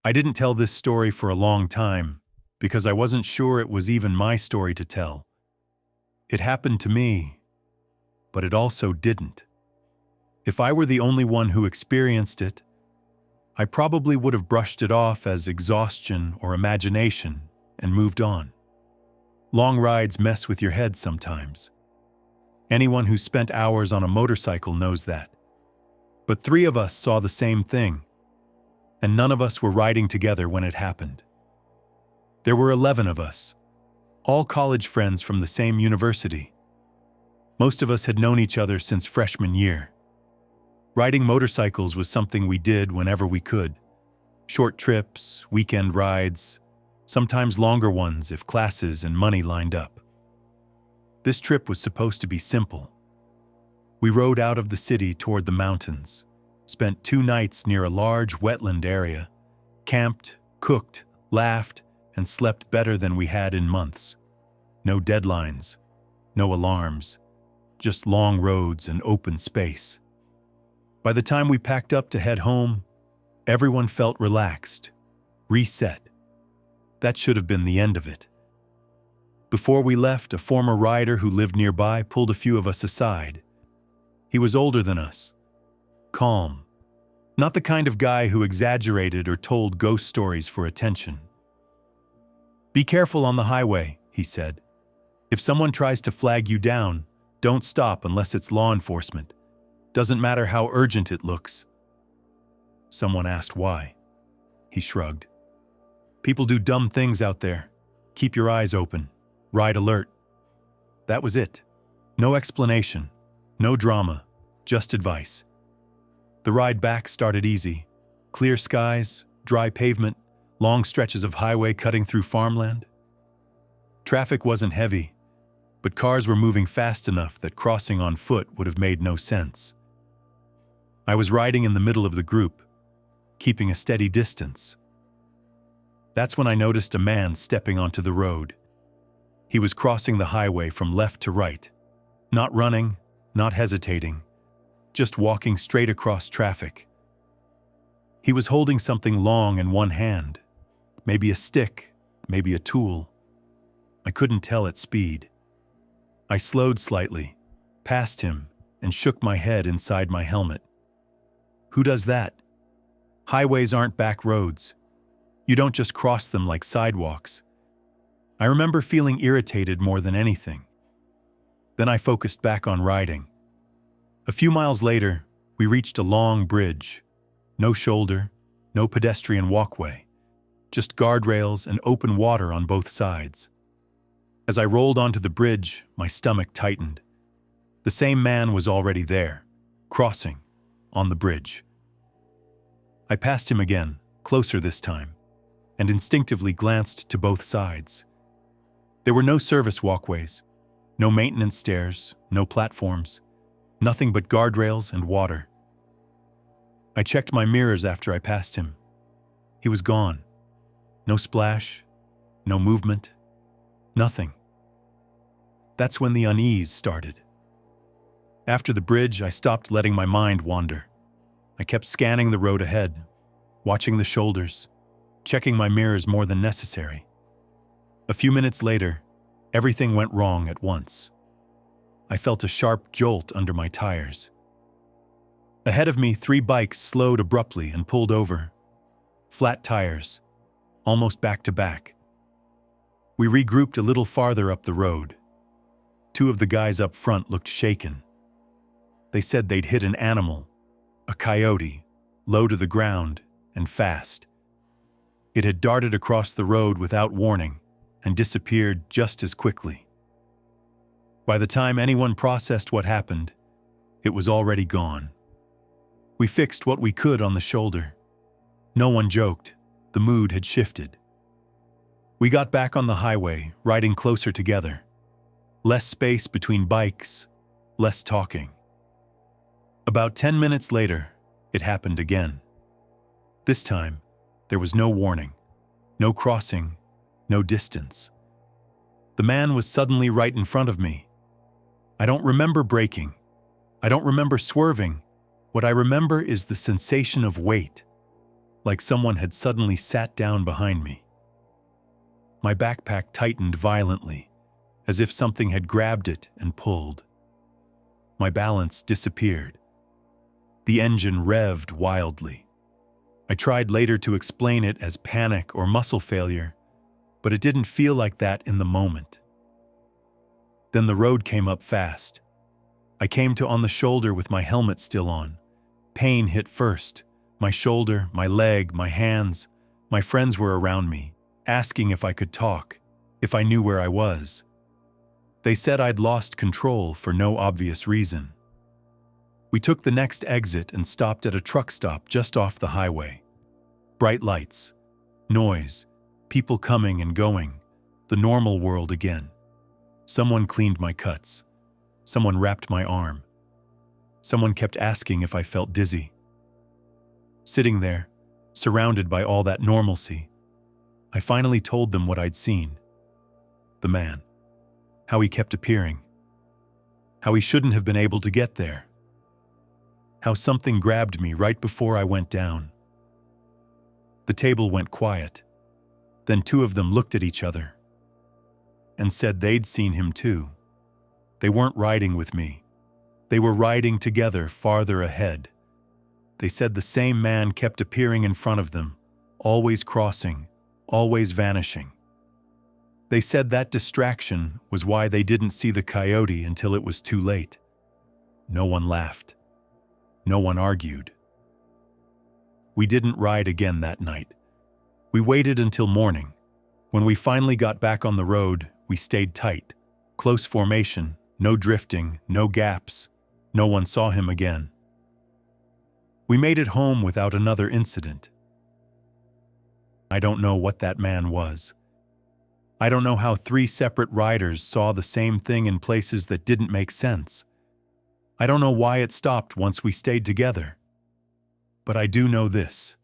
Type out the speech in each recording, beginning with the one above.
I didn't tell this story for a long time because I wasn't sure it was even my story to tell. It happened to me, but it also didn't. If I were the only one who experienced it, I probably would have brushed it off as exhaustion or imagination and moved on. Long rides mess with your head sometimes. Anyone who spent hours on a motorcycle knows that. But 3 of us saw the same thing, and none of us were riding together when it happened. There were 11 of us, all college friends from the same university. Most of us had known each other since freshman year. Riding motorcycles was something we did whenever we could. Short trips, weekend rides, sometimes longer ones if classes and money lined up. This trip was supposed to be simple. We rode out of the city toward the mountains, spent 2 nights near a large wetland area, camped, cooked, laughed, and slept better than we had in months. No deadlines, no alarms, just long roads and open space. By the time we packed up to head home, everyone felt relaxed, reset. That should have been the end of it. Before we left, a former rider who lived nearby pulled a few of us aside. He was older than us, calm, not the kind of guy who exaggerated or told ghost stories for attention. "Be careful on the highway," he said. "If someone tries to flag you down, don't stop unless it's law enforcement. Doesn't matter how urgent it looks." Someone asked why. He shrugged. "People do dumb things out there. Keep your eyes open. Ride alert." That was it. No explanation, no drama, just advice. The ride back started easy. Clear skies, dry pavement, long stretches of highway cutting through farmland. Traffic wasn't heavy, but cars were moving fast enough that crossing on foot would have made no sense. I was riding in the middle of the group, keeping a steady distance. That's when I noticed a man stepping onto the road. He was crossing the highway from left to right, not running, not hesitating, just walking straight across traffic. He was holding something long in one hand, maybe a stick, maybe a tool. I couldn't tell its speed. I slowed slightly, passed him, and shook my head inside my helmet. Who does that? Highways aren't back roads. You don't just cross them like sidewalks. I remember feeling irritated more than anything. Then I focused back on riding. A few miles later, we reached a long bridge. No shoulder, no pedestrian walkway, just guardrails and open water on both sides. As I rolled onto the bridge, my stomach tightened. The same man was already there, crossing, on the bridge. I passed him again, closer this time, and instinctively glanced to both sides. There were no service walkways, no maintenance stairs, no platforms, nothing but guardrails and water. I checked my mirrors after I passed him. He was gone. No splash, no movement, nothing. That's when the unease started. After the bridge, I stopped letting my mind wander. I kept scanning the road ahead, watching the shoulders, checking my mirrors more than necessary. A few minutes later, everything went wrong at once. I felt a sharp jolt under my tires. Ahead of me, 3 bikes slowed abruptly and pulled over. Flat tires, almost back to back. We regrouped a little farther up the road. 2 of the guys up front looked shaken. They said they'd hit an animal, a coyote, low to the ground and fast. It had darted across the road without warning and disappeared just as quickly. By the time anyone processed what happened, it was already gone. We fixed what we could on the shoulder. No one joked. The mood had shifted. We got back on the highway, riding closer together. Less space between bikes, less talking. About 10 minutes later, it happened again. This time, there was no warning, no crossing, no distance. The man was suddenly right in front of me. I don't remember braking. I don't remember swerving. What I remember is the sensation of weight, like someone had suddenly sat down behind me. My backpack tightened violently, as if something had grabbed it and pulled. My balance disappeared. The engine revved wildly. I tried later to explain it as panic or muscle failure, but it didn't feel like that in the moment. Then the road came up fast. I came to on the shoulder with my helmet still on. Pain hit first. My shoulder, my leg, my hands. My friends were around me, asking if I could talk, if I knew where I was. They said I'd lost control for no obvious reason. We took the next exit and stopped at a truck stop just off the highway. Bright lights, noise, people coming and going, the normal world again. Someone cleaned my cuts. Someone wrapped my arm. Someone kept asking if I felt dizzy. Sitting there, surrounded by all that normalcy, I finally told them what I'd seen. The man. How he kept appearing. How he shouldn't have been able to get there. How something grabbed me right before I went down. The table went quiet. Then two of them looked at each other and said they'd seen him too. They weren't riding with me. They were riding together farther ahead. They said the same man kept appearing in front of them, always crossing, always vanishing. They said that distraction was why they didn't see the coyote until it was too late. No one laughed. No one argued. We didn't ride again that night. We waited until morning. When we finally got back on the road, we stayed tight. Close formation, no drifting, no gaps. No one saw him again. We made it home without another incident. I don't know what that man was. I don't know how 3 separate riders saw the same thing in places that didn't make sense. I don't know why it stopped once we stayed together. But I do know this.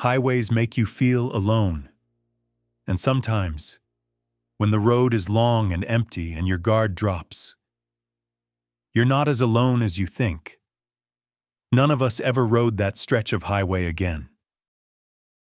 Highways make you feel alone. And sometimes, when the road is long and empty and your guard drops, you're not as alone as you think. None of us ever rode that stretch of highway again.